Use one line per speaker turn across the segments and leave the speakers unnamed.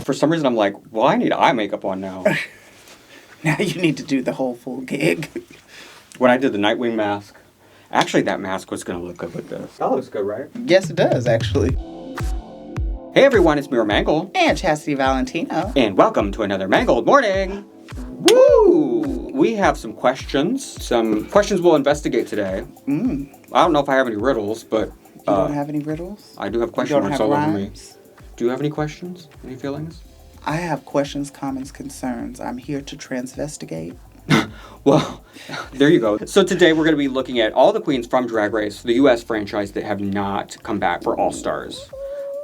For some reason, I'm like, well, I need eye makeup on now.
Now you need to do the whole full gig.
When I did the Nightwing mask, actually that mask was going to look good with this. That looks good, right?
Yes, it does, actually.
Hey everyone, it's MeraMangle.
And Chasity Valentino.
And welcome to another Mangled morning. Woo! We have some questions. Some questions we'll investigate today. I don't know if I have any riddles, but...
You don't have any riddles?
I do have question marks all over me. Do you have any questions? Any feelings?
I have questions, comments, concerns. I'm here to transvestigate.
Well, there you go. So today we're going to be looking at all the queens from Drag Race, the U.S. franchise that have not come back for All Stars.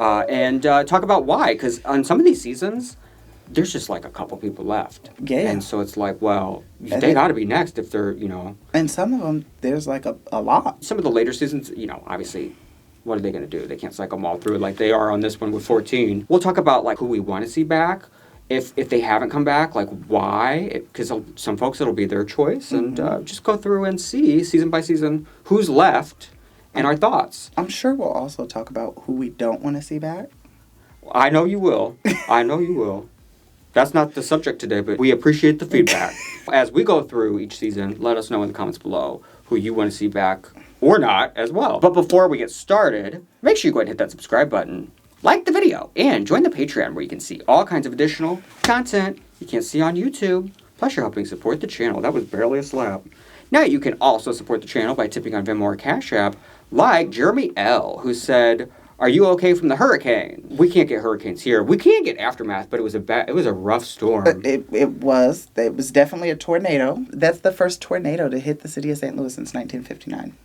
And talk about why. Because on some of these seasons, there's just like a couple people left.
Yeah.
And so it's like, well, they got to be next if they're, you know.
And some of them, there's like a lot.
Some of the later seasons, you know, obviously, what are they going to do? They can't cycle them all through like they are on this one with 14. We'll talk about like who we want to see back. If they haven't come back, like why? Because some folks, it'll be their choice. And just go through and see, season by season, who's left and our thoughts.
I'm sure we'll also talk about who we don't want to see back.
I know you will. I know you will. That's not the subject today, but we appreciate the feedback. As we go through each season, let us know in the comments below who you want to see back or not as well. But before we get started, make sure you go ahead and hit that subscribe button. Like the video, and join the Patreon where you can see all kinds of additional content you can't see on YouTube. Plus, you're helping support the channel. That was barely a slap. Now, you can also support the channel by tipping on Venmo or CashApp, like Jeremy L., who said, "Are you okay from the hurricane?" We can't get hurricanes here. We can get aftermath, but it was a rough storm.
It was definitely a tornado. That's the first tornado to hit the city of St. Louis since 1959.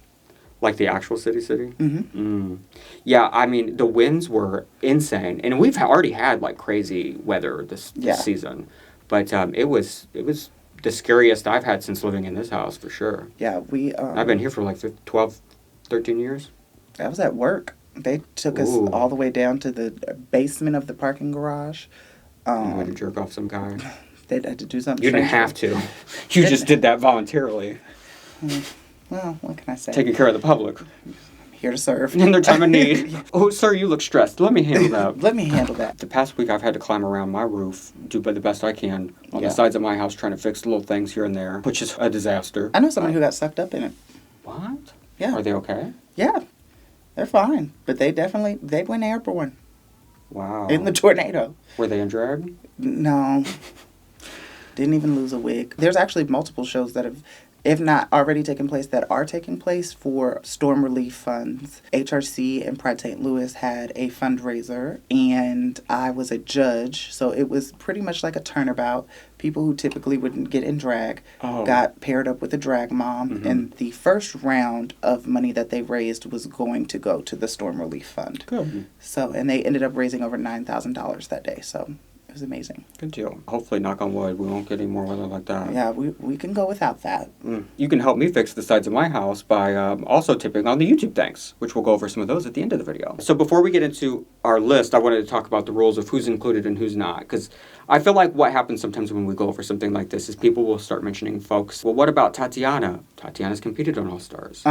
Like the actual city?
Mm-hmm.
Yeah, I mean, the winds were insane. And we've already had, like, crazy weather this season. But it was the scariest I've had since living in this house, for sure.
Yeah,
I've been here for, like, 12, 13 years.
I was at work. They took us all the way down to the basement of the parking garage.
You had to jerk off some guy.
They had to do something.
You didn't have to. You just did that voluntarily.
Well, what can I say?
Taking care of the public.
I'm here to serve.
In their time of need. Oh, sir, you look stressed. Let me handle that.
Let me handle that.
The past week, I've had to climb around my roof, do the best I can on the sides of my house, trying to fix little things here and there, which is a disaster.
I know someone who got sucked up in it.
What?
Yeah.
Are they okay?
Yeah. They're fine. But they went airborne.
Wow.
In the tornado.
Were they in drag?
No. Didn't even lose a wig. There's actually multiple shows that have, if not already taken place, that are taking place for storm relief funds. HRC and Pride St. Louis had a fundraiser, and I was a judge, so it was pretty much like a turnabout. People who typically wouldn't get in drag got paired up with a drag mom, and the first round of money that they raised was going to go to the storm relief fund.
Good.
So, and they ended up raising over $9,000 that day, so it was amazing.
Good deal. Hopefully, knock on wood, we won't get any more weather like that.
Yeah, we can go without that.
You can help me fix the sides of my house by also tipping on the YouTube thanks, which we'll go over some of those at the end of the video. So before we get into our list, I wanted to talk about the rules of who's included and who's not, because I feel like what happens sometimes when we go over something like this is people will start mentioning folks, well, what about Tatianna? Tatianna's competed on All Stars.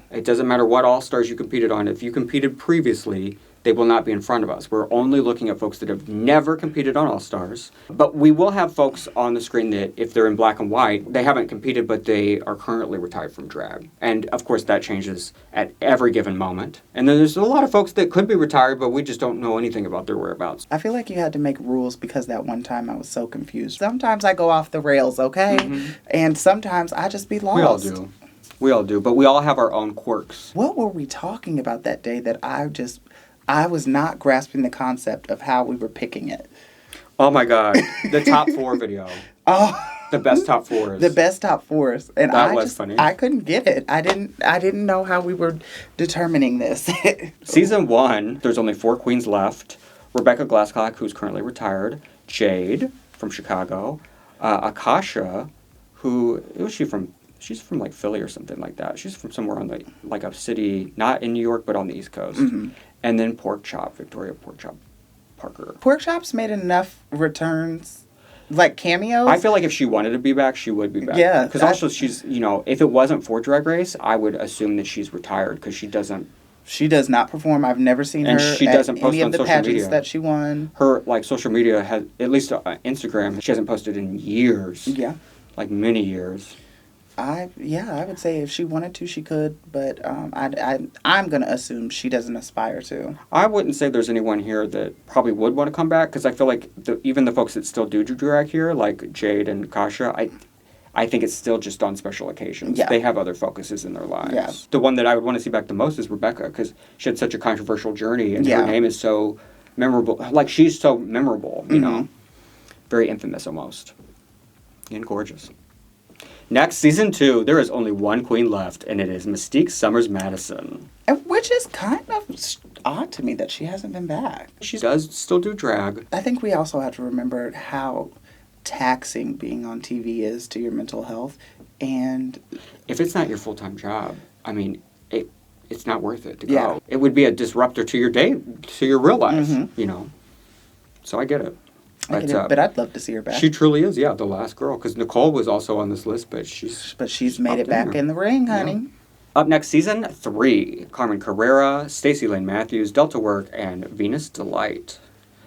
It doesn't matter what All Stars you competed on. If you competed previously, they will not be in front of us. We're only looking at folks that have never competed on All Stars. But we will have folks on the screen that, if they're in black and white, they haven't competed, but they are currently retired from drag. And, of course, that changes at every given moment. And then there's a lot of folks that could be retired, but we just don't know anything about their whereabouts.
I feel like you had to make rules because that one time I was so confused. Sometimes I go off the rails, okay? And sometimes I just be lost.
We all do. But we all have our own quirks.
What were we talking about that day that I was not grasping the concept of how we were picking it?
Oh my God. The top 4 video. The best top 4s.
The best top 4s. And
that was funny.
I couldn't get it. I didn't know how we were determining this.
Season 1, there's only 4 queens left. Rebecca Glasscock, who's currently retired. Jade from Chicago. Akasha, she's from like Philly or something like that. She's from somewhere on like a city, not in New York, but on the East Coast. And then Pork Chop, Victoria Pork Chop Parker.
Pork Chop's made enough returns, like cameos.
I feel like if she wanted to be back, she would be back.
Yeah.
Because also she's, if it wasn't for Drag Race, I would assume that she's retired because she doesn't
She does not perform. I've never seen
And
her
she
at
doesn't post
any
on
of the
social
pageants
media.
that she won.
Her, like, social media has, at least Instagram, she hasn't posted in years.
Yeah.
Like, many years.
I would say if she wanted to, she could, but I'm gonna assume she doesn't aspire to.
I wouldn't say there's anyone here that probably would want to come back, because I feel like even the folks that still do drag here, like Jade and Kasha, I think it's still just on special occasions.
Yeah.
They have other focuses in their lives.
Yeah.
The one that I would want to see back the most is Rebecca, because she had such a controversial journey, and
Yeah.
her name is so memorable. Like, she's so memorable, you know? Very infamous, almost. And gorgeous. Next, season 2, there is only one queen left, and it is Mystique Summers Madison.
Which is kind of odd to me that she hasn't been back.
She does still do drag.
I think we also have to remember how taxing being on TV is to your mental health. And
If it's not your full-time job, I mean, it's not worth it to go.
Yeah.
It would be a disruptor to your day, to your real life, you know? So I get it.
but I'd love to see her back.
She truly is, yeah, the last girl. Because Nicole was also on this list, but she's
made it back in the ring, honey.
Yeah. Up next, season 3, Carmen Carrera, Stacey Lane Matthews, Delta Work, and Venus Delight.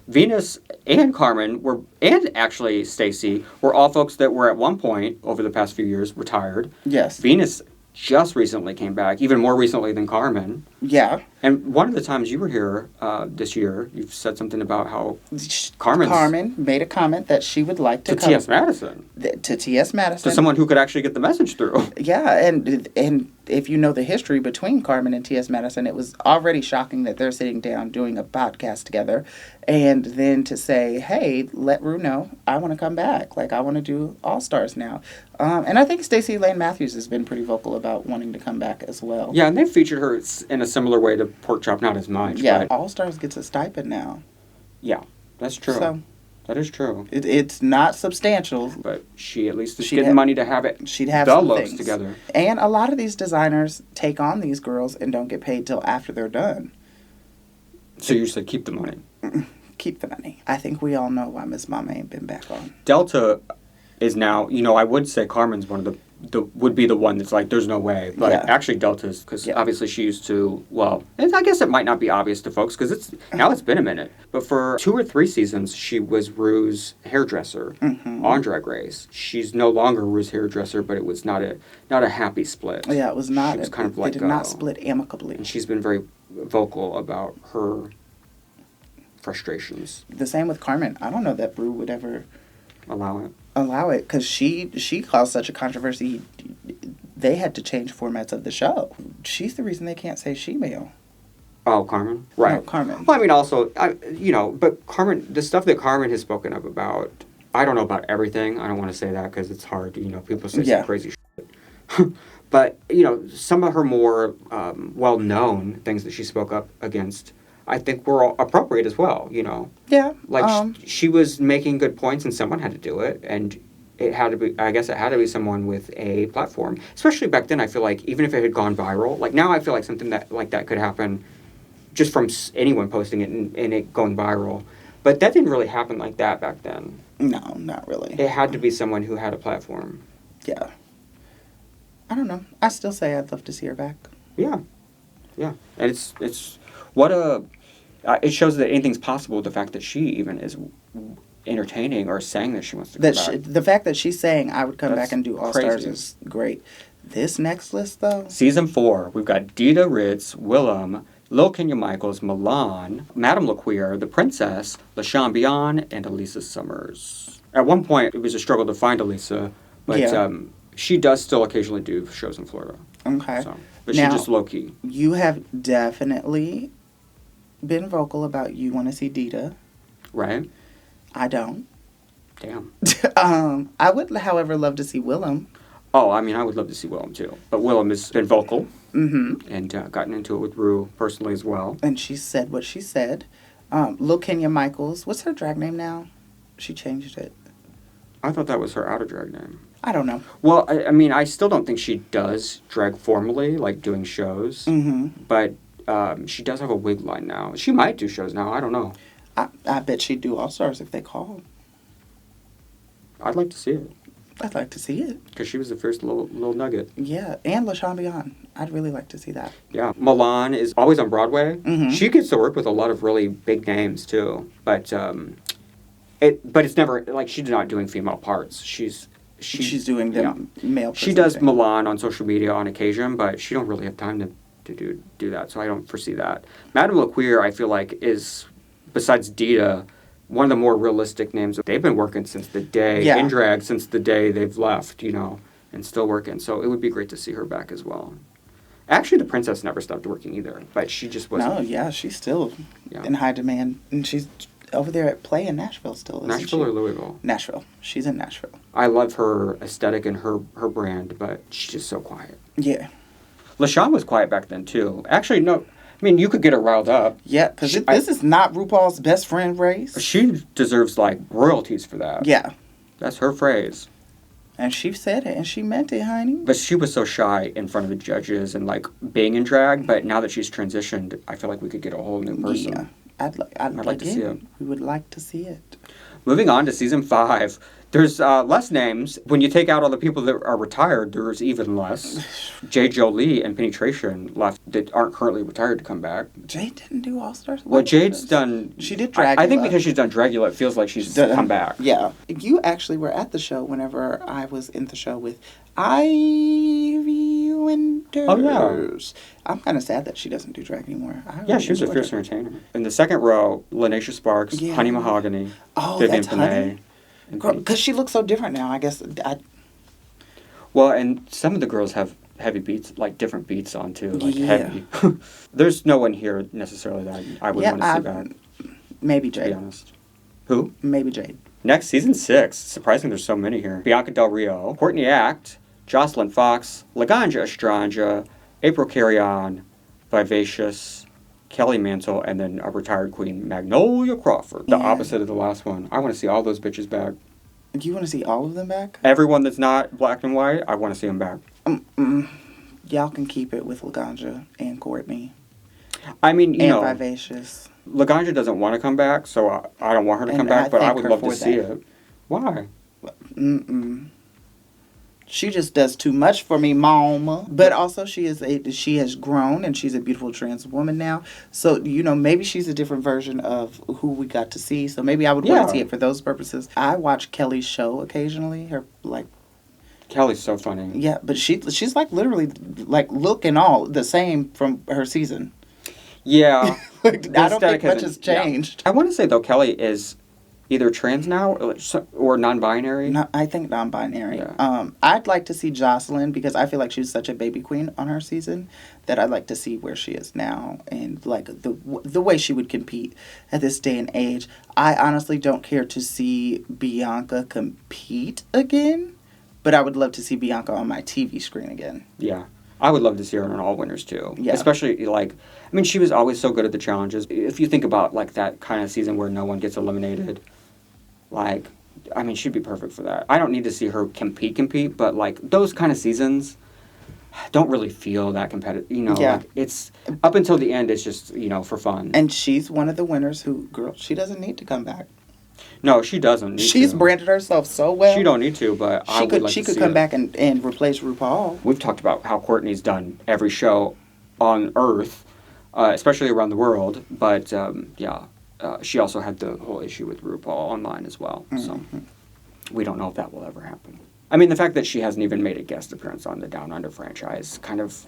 Venus and Carmen and actually Stacey, were all folks that were at one point, over the past few years, retired.
Yes.
Venus just recently came back, even more recently than Carmen.
Yeah.
And one of the times you were here this year, you've said something about how Carmen
made a comment that she would like to
to
come
T.S. Madison.
To T.S. Madison.
To someone who could actually get the message through.
Yeah, and if you know the history between Carmen and T.S. Madison, it was already shocking that they're sitting down doing a podcast together. And then to say, hey, let Ru know, I want to come back. Like, I want to do All-Stars now. And I think Stacey Lane Matthews has been pretty vocal about wanting to come back as well.
Yeah, and they featured her in a similar way to Pork Chop, not as much.
Yeah,
but
All-Stars gets a stipend now.
yeah, that's true.
So,
that is true.
it's not substantial.
But she at least is
She'd
getting
have-
money to have it.
She'd have
the
some
looks
things.
together.
And a lot of these designers take on these girls and don't get paid till after they're done.
So you said keep the money.
Keep the money. I think we all know why Miss Mama ain't been back on.
Delta is now, I would say Carmen's one of the would be the one that's like, there's no way. But
Yeah.
actually Delta's, because
Yeah.
obviously she used to, and I guess it might not be obvious to folks, because it's been a minute. But for 2 or 3 seasons, she was Ru's hairdresser on Drag Race. She's no longer Ru's hairdresser, but it was not a happy split.
Yeah, it was not.
She was kind of
they
like,
did not split amicably.
And she's been very vocal about her frustrations.
The same with Carmen. I don't know that Ru would ever
Allow it.
because she caused such a controversy. They had to change formats of the show. She's the reason they can't say she-male.
Oh, Carmen? Right.
No, Carmen.
Well, I mean, also, but Carmen, the stuff that Carmen has spoken of about, I don't know about everything. I don't want to say that because it's hard. People say some crazy shit. But, some of her more well-known things that she spoke up against, I think were all appropriate as well,
Yeah.
Like, she was making good points and someone had to do it. And it had to be someone with a platform. Especially back then, I feel like, even if it had gone viral, like now I feel like something like that could happen just from anyone posting it and it going viral. But that didn't really happen like that back then.
No, not really.
It had to be someone who had a platform.
Yeah. I don't know. I still say I'd love to see her back.
Yeah. Yeah. And it's what it shows that anything's possible with the fact that she even is entertaining or saying that she wants to come back.
The fact that she's saying I would come
That's
back and do All-Stars
crazy.
is great. This next list, though?
Season 4, we've got Dida, Ritz, Willam, Lil Kenya Michaels, Milan, Madame LaQueer, The Princess, LaShawn Beyond, and Elisa Summers. At one point, it was a struggle to find Elisa, but she does still occasionally do shows in Florida.
Okay.
But
Now,
she's just low-key.
You have definitely been vocal about you want to see Dida.
Right?
I don't.
Damn.
I would, however, love to see Willam.
Oh, I mean, I would love to see Willam, too. But Willam has been vocal. And gotten into it with Ru personally as well.
And she said what she said. Lil Kenya Michaels. What's her drag name now? She changed it.
I thought that was her outer drag name.
I don't know.
Well, I mean, I still don't think she does drag formally, like doing shows. But she does have a wig line now. She might do shows now. I don't know.
I bet she'd do All-Stars if they called.
I'd like to see it.
I'd like to see it.
Because she was the first little nugget.
Yeah, and LaShawn Beyond. I'd really like to see that.
Yeah. Milan is always on Broadway.
Mm-hmm.
She gets to work with a lot of really big names, too. But it's never, like, she's not doing female parts. She's
doing the male.
She does Milan on social media on occasion, but she don't really have time to do that, so I don't foresee that. Madame LaQueer, I feel like, is, besides Dida, one of the more realistic names. They've been working since the day, in drag, since the day they've left, and still working. So it would be great to see her back as well. Actually, the princess never stopped working either, but she just wasn't.
No, yeah, she's still in high demand. And she's over there at Play in Nashville still, isn't
Nashville or Louisville?
Nashville. She's in Nashville.
I love her aesthetic and her brand, but she's just so quiet.
Yeah.
LaShawn was quiet back then, too. Actually, no. I mean, you could get her riled up.
Yeah, because this is not RuPaul's best friend race.
She deserves, like, royalties for that.
Yeah.
That's her phrase.
And she said it, and she meant it, honey.
But she was so shy in front of the judges and, like, being in drag. But now that she's transitioned, I feel like we could get a whole new person.
Yeah. I'd like to see it. We would like to see it.
Moving on to season 5. There's less names. When you take out all the people that are retired, there's even less. Jay Jolie and Penetration left that aren't currently retired to come back.
Jade didn't do All Stars?
Well, Jade's done...
She did Dragula.
I think because she's done Dragula, it feels like she's come back.
Yeah. You actually were at the show whenever I was in the show with Ivy Winters.
Oh, yeah.
I'm kind of sad that she doesn't do drag anymore.
She was a fierce entertainer. In the second row, Lanesha Sparks, Honey Mahogany, Vivian Panay.
Because she looks so different now, I guess.
Well, and some of the girls have heavy beats, like different beats on too, like heavy. There's no one here necessarily that I would want to see back.
Maybe Jade.
To be honest. Who?
Maybe Jade.
Next, season 6. Surprising there's so many here. Bianca Del Rio, Courtney Act, Jocelyn Fox, Laganja Estranja, April Carrion, Vivacious, Kelly Mantle, and then a retired queen, Magnolia Crawford. The opposite of the last one. I want to see all those bitches back.
Do you want to see all of them back?
Everyone that's not black and white, I want to see them back.
Y'all can keep it with Laganja and Courtney.
I mean, you know,
Vivacious.
Laganja doesn't want to come back, so I don't want her to come back, but I would love to see it. Why?
She just does too much for me, mama. But also, she has grown, and she's a beautiful trans woman now. So, maybe she's a different version of who we got to see. So maybe I would want to see it for those purposes. I watch Kelly's show occasionally.
Kelly's so funny.
Yeah, but she's like literally like look and all the same from her season.
Yeah.
I don't think much has changed.
Yeah. I want to say, though, Kelly is either trans now or non-binary.
No, I think non-binary.
Yeah.
I'd like to see Jocelyn because I feel like she was such a baby queen on her season that I'd like to see where she is now and like the way she would compete at this day and age. I honestly don't care to see Bianca compete again, but I would love to see Bianca on my TV screen again.
Yeah. I would love to see her in All Winners, too.
Yeah.
Especially, she was always so good at the challenges. If you think about, that kind of season where no one gets eliminated, she'd be perfect for that. I don't need to see her compete, but, those kind of seasons don't really feel that competitive. It's, up until the end, it's just, for fun.
And she's one of the winners she doesn't need to come back.
No, she doesn't need to.
She's branded herself so well.
She don't need to, but
she could come back and replace RuPaul.
We've talked about how Courtney's done every show on Earth, especially around the world. But, she also had the whole issue with RuPaul online as well. Mm-hmm. So we don't know if that will ever happen. I mean, the fact that she hasn't even made a guest appearance on the Down Under franchise kind of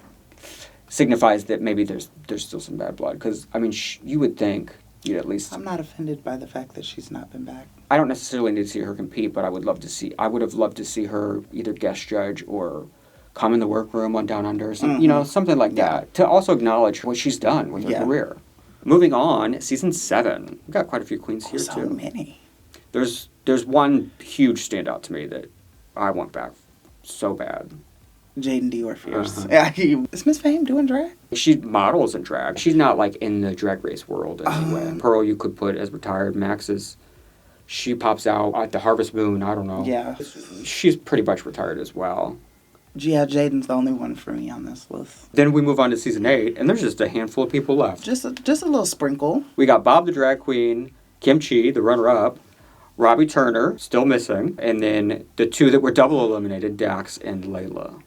signifies that maybe there's still some bad blood. Because, you would think... at least
I'm not offended by the fact that she's not been back.
I don't necessarily need to see her compete, but I would have loved to see her either guest judge or come in the workroom on Down Under, something like that, to also acknowledge what she's done with her career. Moving on, season 7. We've got quite a few queens here, too.
So many.
There's one huge standout to me that I want back so bad.
Jaidynn Dior Fierce. Is Miss Fame doing drag?
She models in drag. She's not in the drag race world anyway. Pearl you could put as retired. Max she pops out at the Harvest Moon. I don't know.
Yeah.
She's pretty much retired as well.
Yeah, Jaden's the only one for me on this list.
Then we move on to season 8, and there's just a handful of people left.
Just a little sprinkle.
We got Bob the Drag Queen, Kim Chi, the runner-up, Robbie Turner, still missing. And then the two that were double eliminated, Dax and Laila.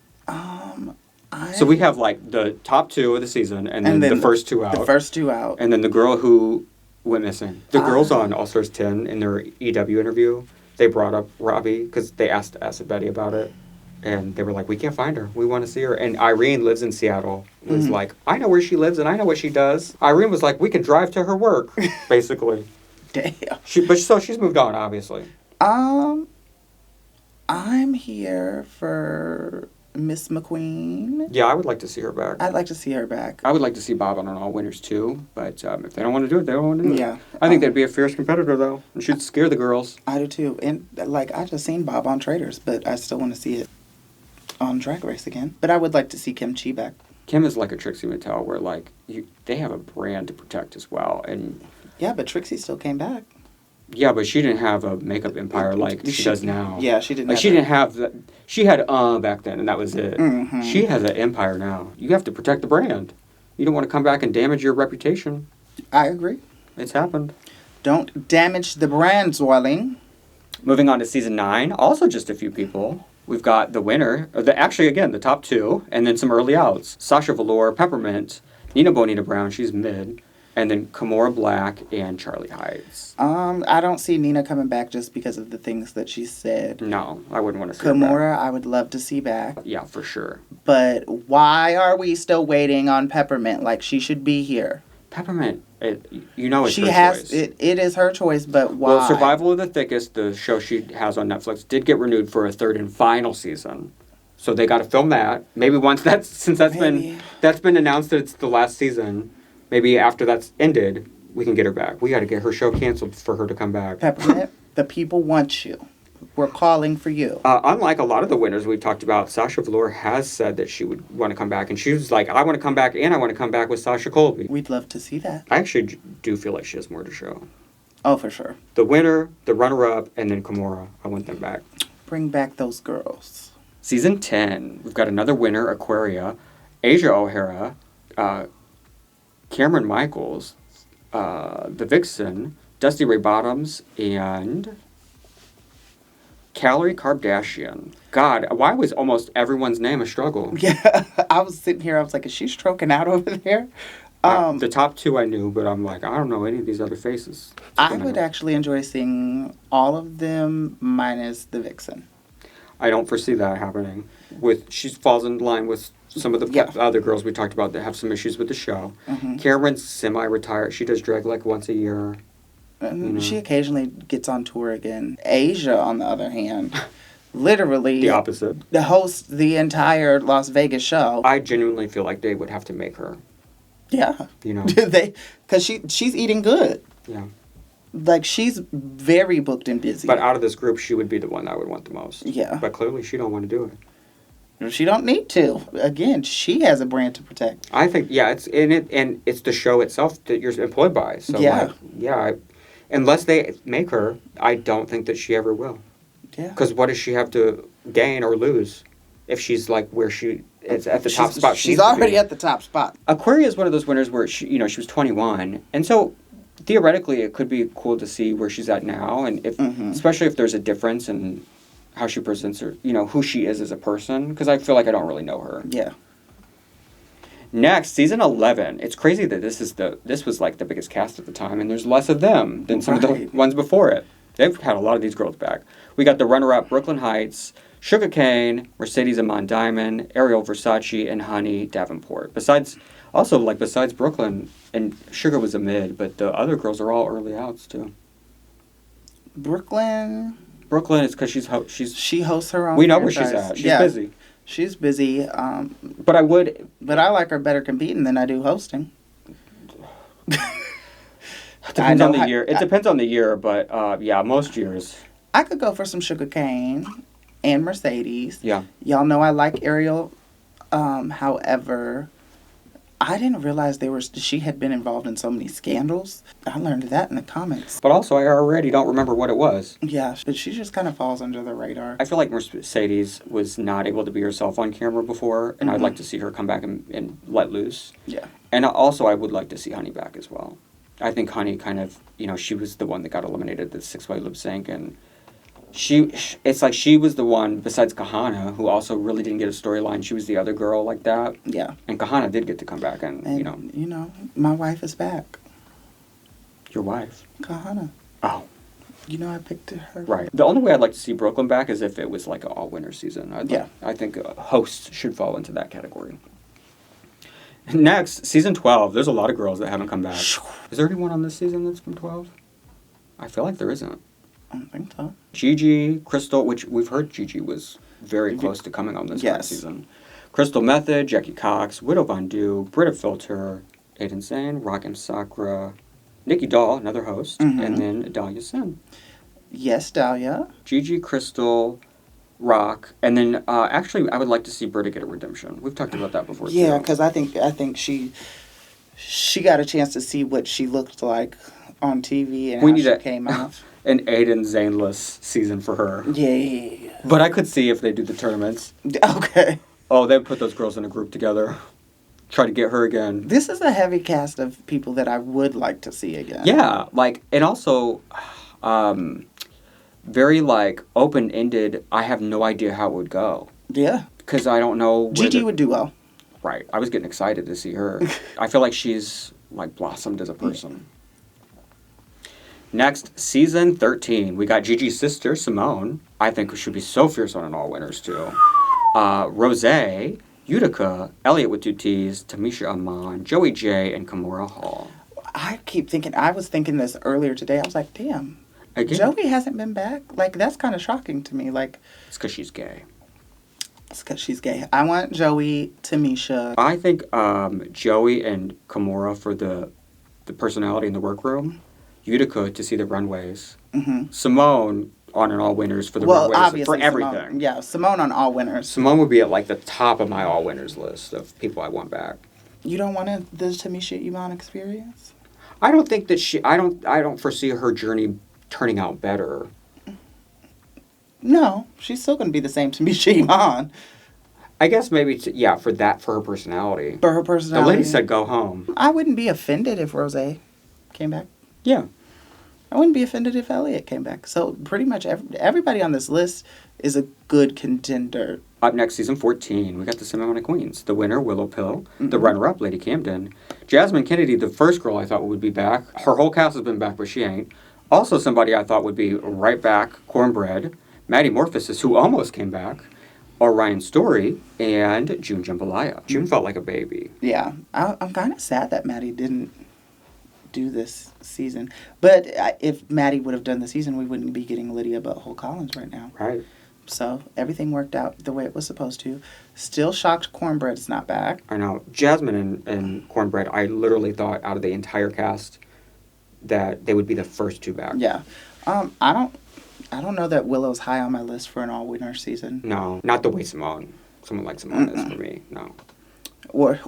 So we have like the top two of the season and then the first two out.
The first two out.
And then the girl who went missing. The girls on All Stars 10 in their EW interview, they brought up Robbie because they asked Betty about it. And they were like, we can't find her. We want to see her. And Irene lives in Seattle. Was like, I know where she lives and I know what she does. Irene was like, we could drive to her work, basically.
Damn.
So she's moved on, obviously.
I'm here for Miss McQueen.
Yeah, I would like to see her back.
I'd like to see her back.
I would like to see Bob on All Winners too, but if they don't want to do it, they don't want to do it.
Yeah.
I think they'd be a fierce competitor though, and she'd scare the girls.
I do too. And like, I just seen Bob on Traders, but I still want to see it on Drag Race again. But I would like to see Kim Chi back.
Kim is like a Trixie Mattel, where like they have a brand to protect as well, and
yeah, but Trixie still came back.
Yeah, but she didn't have a makeup empire like she does now.
Yeah, she didn't.
Like she didn't have the. She had back then, and that was it.
Mm-hmm.
She has an empire now. You have to protect the brand. You don't want to come back and damage your reputation.
I agree.
It's happened.
Don't damage the brand, Zwelling.
Moving on to season 9, also just a few people. We've got the winner, the top two, and then some early outs. Sasha Velour, Peppermint, Nina Bonita Brown, she's mid, and then Kimora Black and Charlie Hides.
I don't see Nina coming back just because of the things that she said.
No, I wouldn't want to see her
Kimora,
back.
I would love to see back.
Yeah, for sure.
But why are we still waiting on Peppermint? Like, she should be here.
Peppermint, it's
she
her
has
choice.
It is her choice, but why?
Well, Survival of the Thickest, the show she has on Netflix, did get renewed for a third and final season. So they got to film that. Maybe once that's been announced that it's the last season, maybe after that's ended, we can get her back. We got to get her show canceled for her to come back.
Peppermint, the people want you. We're calling for you.
Unlike a lot of the winners we talked about, Sasha Velour has said that she would want to come back. And she was like, I want to come back, and I want to come back with Sasha Colby.
We'd love to see that.
I actually do feel like she has more to show.
Oh, for sure.
The winner, the runner-up, and then Kimora. I want them back.
Bring back those girls.
Season 10, we've got another winner, Aquaria, Asia O'Hara, Cameron Michaels, The Vixen, Dusty Ray Bottoms, and Calorie Kardashian. God, why was almost everyone's name a struggle?
Yeah, I was sitting here, I was like, is she stroking out over there?
The top two I knew, but I'm like, I don't know any of these other faces.
I would actually enjoy seeing all of them minus the Vixen.
I don't foresee that happening. She falls in line with some of the other girls we talked about that have some issues with the show.
Mm-hmm.
Cameron's semi-retired. She does drag like once a year.
She occasionally gets on tour again. Asia, on the other hand, literally
the opposite.
Hosts the entire Las Vegas show.
I genuinely feel like they would have to make her.
Yeah.
You know.
Because she's eating good.
Yeah.
Like, she's very booked and busy.
But out of this group, she would be the one I would want the most.
Yeah.
But clearly, she don't want to do it.
She don't need to. Again, she has a brand to protect.
I think, it's in it, and it's the show itself that you're employed by. So, unless they make her, I don't think that she ever will.
Yeah.
Because what does she have to gain or lose if she's like where she is at the top spot?
She's already at the top spot.
Aquaria is one of those winners where she was 21, and so theoretically it could be cool to see where she's at now, and if especially if there's a difference in how she presents her, who she is as a person. Because I feel like I don't really know her.
Yeah.
Next, season 11. It's crazy that this was like the biggest cast at the time, and there's less of them than some of the ones before it. They've had a lot of these girls back. We got the runner-up, Brooklyn Heights, Sugar Cane, Mercedes Amon Diamond, Ariel Versace, and Honey Davenport. Besides Brooklyn, and Sugar was a mid, but the other girls are all early outs too.
Brooklyn
is because
she hosts her own.
We know where she's at. She's busy.
She's busy.
But I
like her better competing than I do hosting.
Depends on the year. It depends on the year, but most years.
I could go for some Sugar Cane and Mercedes.
Yeah.
Y'all know I like Ariel. However, I didn't realize she had been involved in so many scandals. I learned that in the comments.
But also, I already don't remember what it was.
Yeah, but she just kind of falls under the radar.
I feel like Mercedes was not able to be herself on camera before, and I'd like to see her come back and let loose.
Yeah.
And also, I would like to see Honey back as well. I think Honey kind of, she was the one that got eliminated the 6-way lip sync, and it's like she was the one, besides Kahana, who also really didn't get a storyline. She was the other girl like that.
Yeah.
And Kahana did get to come back and
my wife is back.
Your wife?
Kahana.
Oh.
I picked her.
Right. The only way I'd like to see Brooklyn back is if it was like an all-winner season. I think hosts should fall into that category. Next, season 12. There's a lot of girls that haven't come back. Is there anyone on this season that's from 12? I feel like there isn't.
I don't think so.
Gigi, Crystal, which we've heard Gigi was very close to coming on this season. Crystal Method, Jackie Cox, Widow Von Du, Britta Filter, Aiden Zane, Rockin' Sakura, Nikki Doll, another host, and then Dahlia Sin.
Yes, Dahlia.
Gigi, Crystal, Rock, and then actually I would like to see Britta get a redemption. We've talked about that before.
Yeah, because I think she got a chance to see what she looked like on TV and how she came out.
An Aiden Zaneless season for her.
Yeah.
But I could see if they do the tournaments.
Okay.
Oh, they'd put those girls in a group together. Try to get her again.
This is a heavy cast of people that I would like to see again.
Yeah, and also very open-ended. I have no idea how it would go.
Yeah.
Because I don't know.
Gigi would do well.
Right. I was getting excited to see her. I feel like she's blossomed as a person. Next, season 13. We got Gigi's sister, Simone. I think should be so fierce on an all-winners, too. Rosé, Utica, Elliot with 2 T's, Tamisha Amon, Joey J, and Kimura Hall.
I was thinking this earlier today. I was like, damn.
Again?
Joey hasn't been back? That's kind of shocking to me.
It's because she's gay.
It's because she's gay. I want Joey, Tamisha.
I think Joey and Kimura for the personality in the workroom. Utica to see the runways. Mm-hmm. Simone on an all winners for the runways.
Obviously,
for everything.
Simone, yeah, Simone on all winners.
Simone would be at the top of my all winners list of people I want back.
You don't want the Tamisha Iman experience?
I don't think that I don't foresee her journey turning out better.
No, she's still going to be the same Tamisha Iman.
I guess maybe for her personality.
For her personality.
The lady said go home.
I wouldn't be offended if Rosé came back.
Yeah.
I wouldn't be offended if Elliot came back. So pretty much everybody on this list is a good contender.
Up next, season 14, we got the Semi Queens. The winner, Willow Pill. Mm-hmm. The runner-up, Lady Camden. Jasmine Kennedie, the first girl I thought would be back. Her whole cast has been back, but she ain't. Also somebody I thought would be right back, Cornbread. Maddie Morphosis, who almost came back. Orion Story. And June Jambalaya. June felt like a baby.
Yeah. I'm kind of sad that Maddie didn't do this season. But if Maddie would have done the season, we wouldn't be getting Lydia Butthole Collins right now.
Right.
So everything worked out the way it was supposed to. Still shocked Cornbread is not back.
I know. Jasmine and Cornbread, I literally thought out of the entire cast that they would be the first 2 back.
Yeah. I don't know that Willow's high on my list for an all-winner season.
No, not the way someone like Simone is for me. No.
Or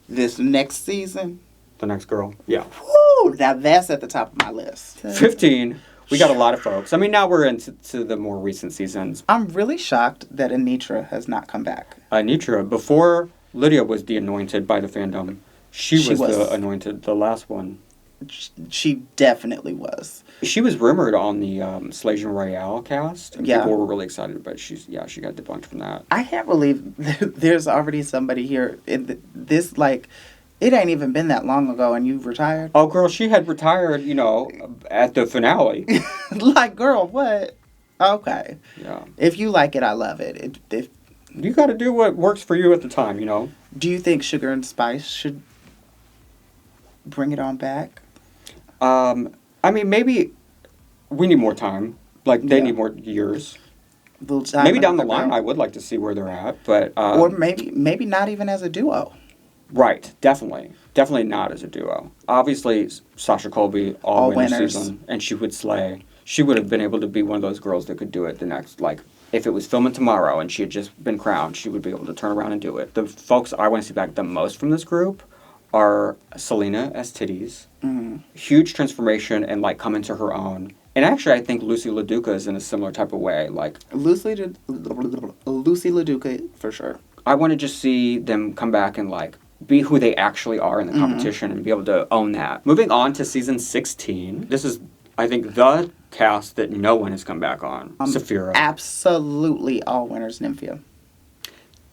this next season.
The next girl. Yeah.
Woo! Now that's at the top of my list.
15. We got a lot of folks. I mean, now we're into the more recent seasons.
I'm really shocked that Anitra has not come back.
Anitra, before Lydia was the anointed by the fandom, she was the anointed, the last one.
She definitely was.
She was rumored on the Slasian Royale cast. And people were really excited, but she got debunked from that.
I can't believe there's already somebody here in this, it ain't even been that long ago and you've retired.
Oh, girl, she had retired, at the finale.
Girl, what? Okay.
Yeah.
If you like it, I love it.
You got to do what works for you at the time,
Do you think Sugar and Spice should bring it on back?
I mean, maybe we need more time. They need more years. Maybe down the line, I would like to see where they're at, but
or maybe not even as a duo.
Right, definitely not as a duo. Obviously, Sasha Colby all winners season, and she would slay. She would have been able to be one of those girls that could do it the next. If it was filming tomorrow and she had just been crowned, she would be able to turn around and do it. The folks I want to see back the most from this group are Salina Estitties. Mm-hmm. Huge transformation and come into her own. And actually, I think Loosey LaDuca is in a similar type of way. Loosey
LaDuca for sure.
I want to just see them come back and be who they actually are in the competition and be able to own that. Moving on to season 16. This is, I think, the cast that no one has come back on. Sapphira.
Absolutely all winners, Nymphia.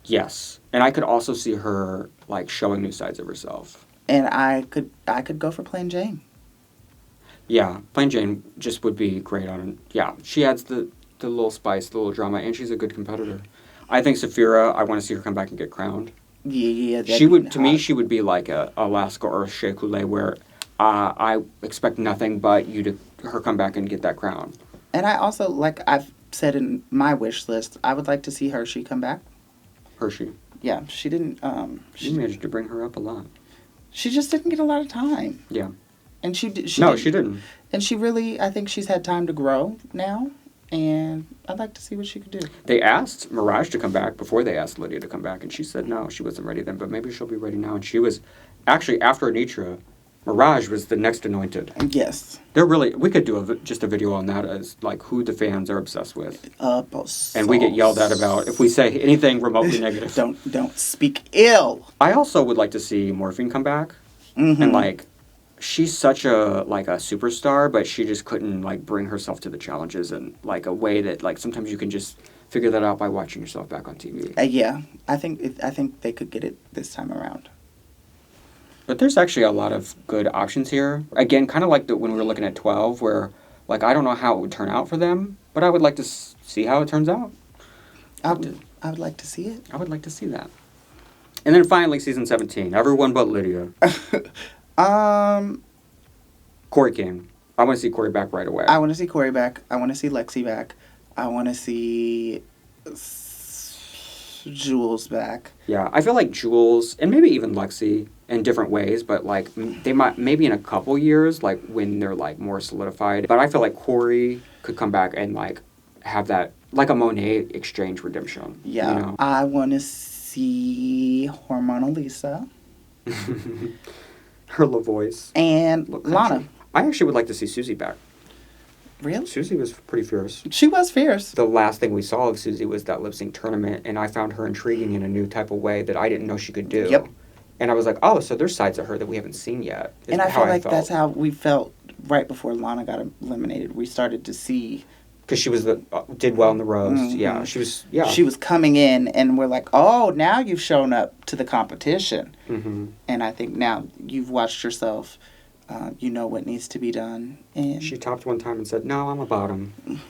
Yes. And I could also see her, like, showing new sides of herself.
And I could go for Plain Jane.
Yeah, Plain Jane just would be great on... Yeah, she adds the little spice, the little drama, and she's a good competitor. I think Sapphira, I want to see her come back and get crowned.
Yeah.
She would, to me, she would be like a Alaska or a Shea Coulee, where I expect nothing but her come back and get that crown.
And I also, like I've said in my wish list, I would like to see Hershey come back.
Hershey.
Yeah, she didn't...
You managed to bring her up a lot.
She just didn't get a lot of time.
Yeah.
And she didn't.
She didn't.
And she really, I think she's had time to grow now. And I'd like to see what she could do.
They asked Mirage to come back before they asked Lydia to come back. And she said no, she wasn't ready then. But maybe she'll be ready now. And she was... Actually, after Anitra, Mirage was the next anointed.
Yes.
They're really... We could do just a video on that as, like, who the fans are obsessed with. And we get yelled at about if we say anything remotely negative.
Don't speak ill.
I also would like to see Morphine come back. Mm-hmm. And, like... She's such a superstar, but she just couldn't, like, bring herself to the challenges in, like, a way that, like, sometimes you can just figure that out by watching yourself back on TV.
Yeah. I think they could get it this time around.
But there's actually a lot of good options here. Again, kind of like when we were looking at 12, where, like, I don't know how it would turn out for them, but I would like to see how it turns out.
I would like to see it.
I would like to see that. And then finally, season 17. Everyone but Lydia. Corey came. I want to see Corey back right away.
I want to see Corey back. I want to see Lexi back. I want to see Jules back.
Yeah, I feel like Jules, and maybe even Lexi, in different ways, but, like, they might, maybe in a couple years, like, when they're, like, more solidified. But I feel like Corey could come back and, like, have that, like a Monet exchange redemption.
Yeah.
You know?
I want to see Hormonal Lisa.
Her little voice.
And Lana.
I actually would like to see Susie back.
Really?
Susie was pretty fierce.
She was fierce.
The last thing we saw of Susie was that lip sync tournament, and I found her intriguing in a new type of way that I didn't know she could do.
Yep.
And I was like, oh, so there's sides of her that we haven't seen yet.
And I feel like that's how we felt right before Lana got eliminated. We started to see...
Because she was did well in the roast. Mm-hmm. Yeah, she was... Yeah.
She was coming in, and we're like, oh, now you've shown up to the competition. Mm-hmm. And I think now you've watched yourself... you know what needs to be done. And
she topped one time and said, no, I'm a bottom.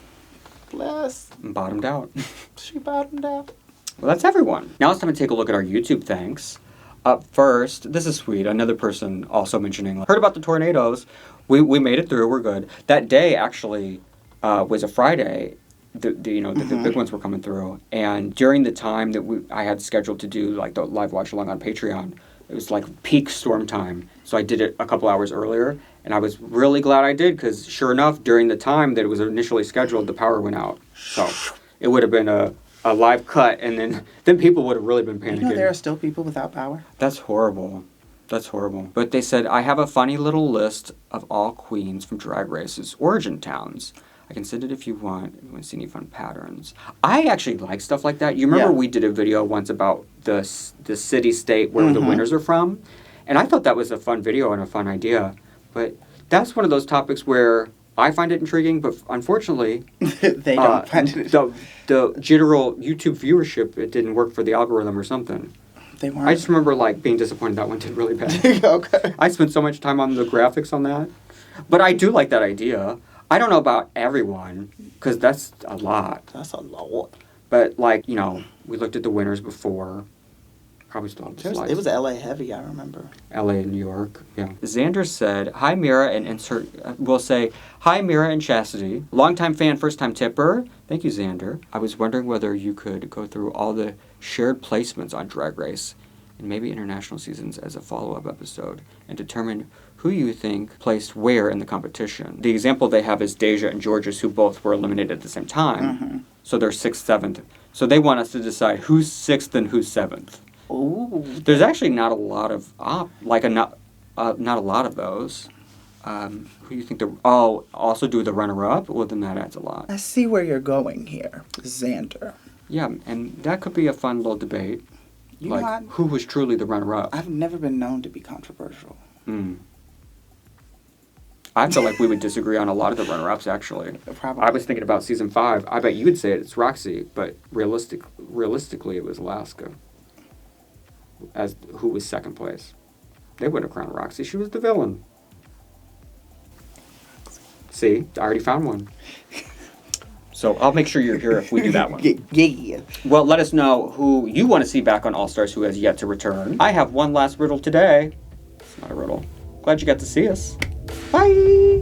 Bless.
And bottomed out.
She bottomed out.
Well, that's everyone. Now it's time to take a look at our YouTube thanks. Up first, this is sweet. Another person also mentioning, heard about the tornadoes. We made it through. We're good. That day actually was a Friday. The big ones were coming through. And during the time that I had scheduled to do like the live watch along on Patreon, it was like peak storm time. So I did it a couple hours earlier. And I was really glad I did because sure enough, during the time that it was initially scheduled, the power went out. So it would have been a live cut, and then people would have really been panicking.
You know there are still people without power?
That's horrible. That's horrible. But they said, I have a funny little list of all queens from Drag Race's origin towns. I can send it if you want. If you want to see any fun patterns. I actually like stuff like that. You remember we did a video once about the city-state where the winners are from? And I thought that was a fun video and a fun idea. But that's one of those topics where I find it intriguing, but unfortunately...
they don't find it...
The general YouTube viewership, it didn't work for the algorithm or something.
They weren't.
I just remember being disappointed that one did really bad.
Okay.
I spent so much time on the graphics on that. But I do like that idea. I don't know about everyone, because that's a lot.
That's a lot.
But, we looked at the winners before. Probably still have the slides.
It was LA heavy, I remember.
LA and New York, yeah. Xander said, hi, Mera, and we'll say, hi, Mera and Chasity. Longtime fan, first-time tipper. Thank you, Xander. I was wondering whether you could go through all the shared placements on Drag Race and maybe international seasons as a follow-up episode and determine who you think placed where in the competition. The example they have is Deja and Georges, who both were eliminated at the same time. Mm-hmm. So they're 6th, 7th. So they want us to decide who's 6th and who's 7th.
Ooh.
There's actually not a lot of not a lot of those. Who do you think also do the runner-up? Well, then that adds a lot.
I see where you're going here, Xander.
Yeah, and that could be a fun little debate.
You know,
Like, who was truly the runner-up?
I've never been known to be controversial.
I feel like we would disagree on a lot of the runner-ups, actually.
Probably.
I was thinking about season 5. I bet you would say it's Roxy, but realistically, it was Alaska. As who was second place. They wouldn't have crowned Roxy. She was the villain. See? I already found one. So I'll make sure you're here if we do that one.
Yeah.
Well, let us know who you want to see back on All-Stars who has yet to return. I have one last riddle today. It's not a riddle. Glad you got to see us. Bye!